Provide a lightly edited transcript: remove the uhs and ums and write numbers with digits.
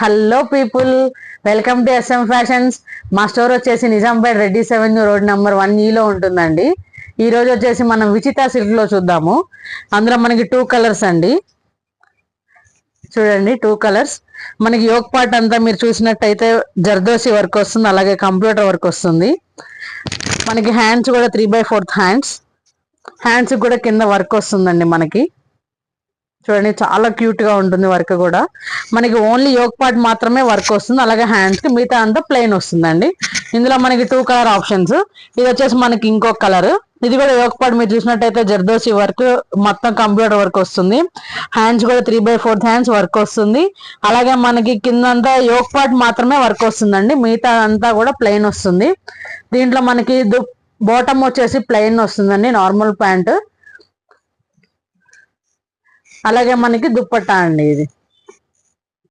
Hello people, welcome to SM fashions. మా store వచ్చేసి Nizampet Reddy's avenue road number 1E ఉంటుందండి. ఈ రోజు వచ్చేసి మనం విచితా సిల్క్ లో చూద్దాము. అందులో మనకి 2 కలర్స్ అండి. చూడండి, 2 కలర్స్. మనకి యోక్ పార్ట్ అంతా మీరు చూసినట్టయితే జర్దోసి వర్క్ వస్తుంది, అలాగే కంప్యూటర్ వర్క్ వస్తుంది. మనకి హ్యాండ్స్ కూడా 3/4 హ్యాండ్స్ కూడా కింద వర్క్ వస్తుందండి. మనకి చూడండి, చాలా క్యూట్ గా ఉంటుంది. వర్క్ కూడా మనకి ఓన్లీ యోక్ పార్ట్ మాత్రమే వర్క్ వస్తుంది, అలాగే హ్యాండ్స్ కి మిగతా అంతా ప్లెయిన్ వస్తుందండి. ఇందులో మనకి 2 కలర్ ఆప్షన్స్. ఇది వచ్చేసి మనకి ఇంకొక కలర్. ఇది కూడా యోక్ పార్ట్ మీరు చూసినట్టయితే జర్దోసి వర్క్, మొత్తం కంప్యూటర్ వర్క్ వస్తుంది. హ్యాండ్స్ కూడా 3/4 హ్యాండ్స్ వర్క్ వస్తుంది. అలాగే మనకి కిందంతా యోక్ పార్ట్ మాత్రమే వర్క్ వస్తుందండి, మిగతా అంతా కూడా ప్లెయిన్ వస్తుంది. దీంట్లో మనకి బాటమ్ వచ్చేసి ప్లెయిన్ వస్తుందండి, నార్మల్ ప్యాంట్. అలాగే మనకి దుప్పట్టా అండి. ఇది